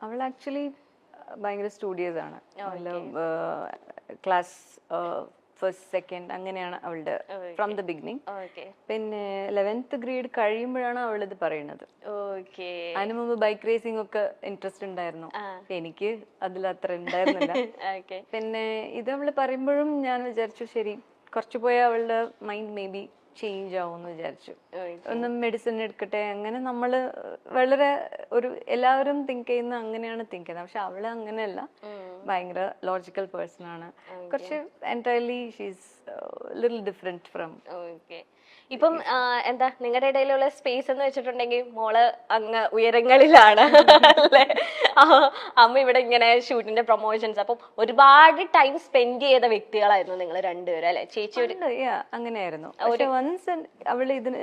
അവൾ ആക്ച്വലി ഭയങ്കര സ്റ്റുഡിയോസ് ആണ്. ക്ലാസ് ഫസ്റ്റ് സെക്കൻഡ് അങ്ങനെയാണ് അവളുടെ ഫ്രം ദ ബിഗിനിങ്. പിന്നെ 11th ഗ്രേഡ് കഴിയുമ്പോഴാണ് അവൾ ഇത് പറയുന്നത്. അതിനു മുമ്പ് ബൈക്ക് റേസിംഗ് ഒക്കെ ഇൻട്രസ്റ്റ് ഉണ്ടായിരുന്നു. എനിക്ക് അതിൽ അത്ര ഉണ്ടായിരുന്നില്ല. പിന്നെ ഇത് അവള് പറയുമ്പോഴും ഞാൻ വിചാരിച്ചു ശരി കുറച്ചു പോയാൽ അവളുടെ മൈൻഡ് മേ ബി ചേഞ്ച് ആവുമെന്ന് വിചാരിച്ചു. ഒന്ന് മെഡിസിൻ എടുക്കട്ടെ, അങ്ങനെ നമ്മള് വളരെ ഒരു എല്ലാവരും തിങ്ക് ചെയ്യുന്ന അങ്ങനെയാണ് തിങ്ക് ചെയ്യുന്നത്. പക്ഷെ അവള് അങ്ങനെയല്ല, ഭയങ്കര ലോജിക്കൽ പേഴ്സൺ ആണ്. കുറച്ച് entirely she's little different from. ഇപ്പം എന്താ നിങ്ങളുടെ ഇടയിലുള്ള സ്പേസ് എന്ന് വെച്ചിട്ടുണ്ടെങ്കിൽ മോള് അങ്ങ് ഉയരങ്ങളിലാണ് അല്ലേ? അമ്മ ഇവിടെ ഇങ്ങനെ ഷൂട്ടിന്റെ പ്രൊമോഷൻസ്, അപ്പം ഒരുപാട് ടൈം സ്പെൻഡ് ചെയ്ത വ്യക്തികളായിരുന്നു നിങ്ങൾ രണ്ടുപേരും അല്ലെ? ചേച്ചി ഒരു അങ്ങനെയായിരുന്നു. വൺസ് അവള് ഇതിന്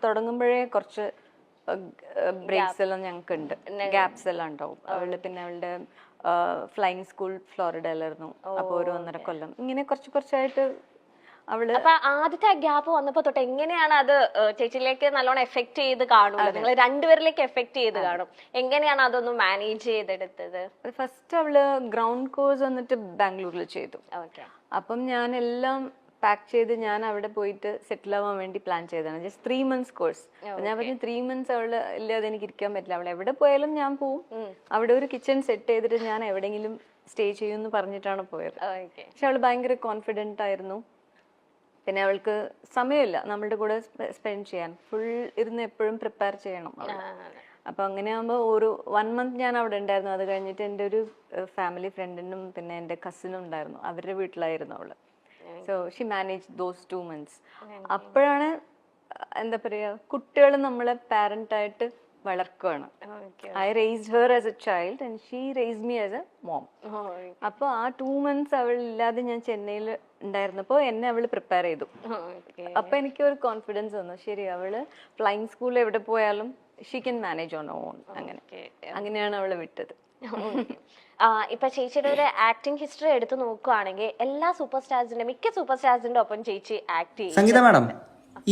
തുടങ്ങുമ്പോഴേ കുറച്ച് ബ്രേക്സ് എല്ലാം ഞങ്ങൾക്ക് ഉണ്ട്, ഗ്യാപ്സ് എല്ലാം ഉണ്ടാവും. അവള് പിന്നെ അവളുടെ ഫ്ലൈയിങ് സ്കൂൾ ഫ്ലോറിഡയിലായിരുന്നു. അപ്പൊ ഒരു 1.5 കൊല്ലം ഇങ്ങനെ കുറച്ചായിട്ട് അവള്. അപ്പൊ ആദ്യത്തെ ഗ്യാപ്പ് വന്നപ്പോ തൊട്ട് എങ്ങനെയാണ് അത് ചേച്ചിയിലേക്ക് നല്ലോണം എഫക്ട് ചെയ്ത് കാണുമല്ലോ, നിങ്ങൾ രണ്ടുപേരിലേക്ക് എഫക്ട് ചെയ്ത് കാണും, എങ്ങനെയാണ് അതൊന്ന് മാനേജ് ചെയ്തെടുത്തത്? ഫസ്റ്റ് അവള് ഗ്രൗണ്ട് കോഴ്സ് വന്നിട്ട് ബാംഗ്ലൂരിൽ ചെയ്തു. അപ്പം ഞാൻ എല്ലാം പാക്ക് ചെയ്ത് ഞാൻ അവിടെ പോയിട്ട് സെറ്റിൽ ആവാൻ വേണ്ടി പ്ലാൻ ചെയ്തതാണ്. Just 3 months course. ഞാൻ പറഞ്ഞു 3 months അവള് ഇല്ലാതെ എനിക്ക് ഇരിക്കാൻ പറ്റില്ല, അവൾ എവിടെ പോയാലും ഞാൻ പോവും, അവിടെ ഒരു കിച്ചൺ സെറ്റ് ചെയ്തിട്ട് ഞാൻ എവിടെയെങ്കിലും സ്റ്റേ ചെയ്യുമെന്ന് പറഞ്ഞിട്ടാണ് പോയത്. പക്ഷെ അവള് ഭയങ്കര കോൺഫിഡന്റ് ആയിരുന്നു. പിന്നെ അവൾക്ക് സമയമില്ല നമ്മളുടെ കൂടെ സ്പെൻഡ് ചെയ്യാൻ, ഫുൾ ഇരുന്ന് എപ്പോഴും പ്രിപ്പയർ ചെയ്യണം. അപ്പൊ അങ്ങനെ ആകുമ്പോൾ ഒരു 1 month ഞാൻ അവിടെ ഉണ്ടായിരുന്നു. അത് കഴിഞ്ഞിട്ട് എൻ്റെ ഒരു ഫാമിലി ഫ്രണ്ടിനും പിന്നെ എൻ്റെ കസിനും ഉണ്ടായിരുന്നു, അവരുടെ വീട്ടിലായിരുന്നു അവള്. So she manage those 2 months. അപ്പോഴാണ് എന്താ പറയാ, കുട്ടികൾ നമ്മളെ പാരന്റ് ആയിട്ട് വളർക്കുകയാണ്. I raised her as a child and she raised me as a mom. അപ്പൊ ആ 2 months അവൾ ഇല്ലാതെ ഞാൻ ചെന്നൈയിൽ ഉണ്ടായിരുന്നപ്പോ എന്നെ അവള് പ്രിപ്പയർ ചെയ്തു. അപ്പൊ എനിക്ക് ഒരു കോൺഫിഡൻസ് വന്നു, ശരി അവള് ഫ്ലൈയിങ് സ്കൂളിൽ എവിടെ പോയാലും she can manage on on. അങ്ങനെയാണ് അവള് വിട്ടത്. ഇപ്പൊ ചേച്ചിയുടെ ഒരു ആക്ടിംഗ് ഹിസ്റ്ററി എടുത്ത് നോക്കുകയാണെങ്കിൽ എല്ലാ സൂപ്പർ സ്റ്റാർസിന്റെ മിക്ക സൂപ്പർ സ്റ്റാർസിന്റെ ഒപ്പം ചേച്ചി ആക്ട് ചെയ്യും. സംഗീത മാഡം,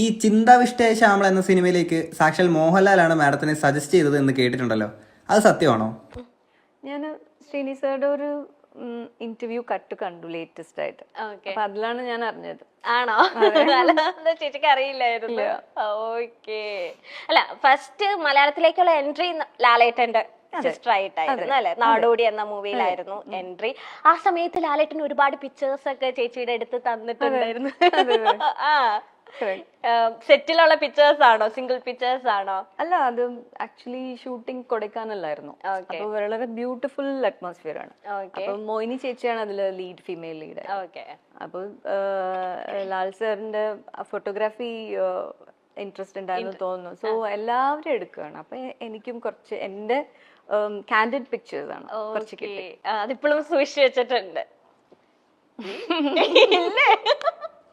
ഈ ചിന്താവിഷ്ടയ ശ്യാമള എന്ന സിനിമയിലേക്ക് സാക്ഷാൽ മോഹൻലാലാണ് മാഡത്തിനെ സജസ്റ്റ് ചെയ്തത് എന്ന് കേട്ടിട്ടുണ്ടല്ലോ, അത് സത്യമാണോ? ഞാൻ ശ്രീനി സാറുടെ ഒരു ഇന്റർവ്യൂ കണ്ടു ലേറ്റസ്റ്റ് ആയിട്ട്. അപ്പൊ അതിലാണ് ഞാൻ അറിഞ്ഞത്. ആണോ? ചേച്ചിക്ക് അറിയില്ലായിരുന്നു. ഓക്കെ. അല്ല, ഫസ്റ്റ് മലയാളത്തിലേക്കുള്ള എൻട്രി ലാലേട്ടന്റെ സിസ്റ്റർ ആയിട്ടായിരുന്നു അല്ലെ? നാടോടി എന്ന മൂവിയിലായിരുന്നു എൻട്രി. ആ സമയത്ത് ലാലേട്ടൻ ഒരുപാട് പിക്ചേഴ്സ് ഒക്കെ ചേച്ചിയുടെ അടുത്ത് തന്നിട്ടുണ്ടായിരുന്നു. സെറ്റിലുള്ള പിക്ചേഴ്സ് ആണോ, സിംഗിൾ പിക്ചേഴ്സ് ആണോ? അല്ല, അത് ആക്ച്വലി ഷൂട്ടിംഗ് കൊടൈക്കനാലിലായിരുന്നു. അപ്പൊ വളരെ ബ്യൂട്ടിഫുൾ അറ്റ്മോസ്ഫിയർ ആണ്. അപ്പൊ മോഹിനി ചേച്ചിയാണ് അതില് ലീഡ്, ഫീമെയിൽ ലീഡ്. അപ്പൊ ലാൽ സാറിന്റെ ഫോട്ടോഗ്രാഫി ഇൻട്രസ്റ്റ് ഉണ്ടായിരുന്നു തോന്നുന്നു. സോ എല്ലാവരും എടുക്കുകയാണ്. അപ്പൊ എനിക്കും കുറച്ച് എന്റെ കാൻഡിഡ് പിക്ചേഴ്സ് ആണ് കുറച്ച് കിട്ടി. അതിപ്പോഴും സൂക്ഷിച്ചു വെച്ചിട്ടുണ്ട്.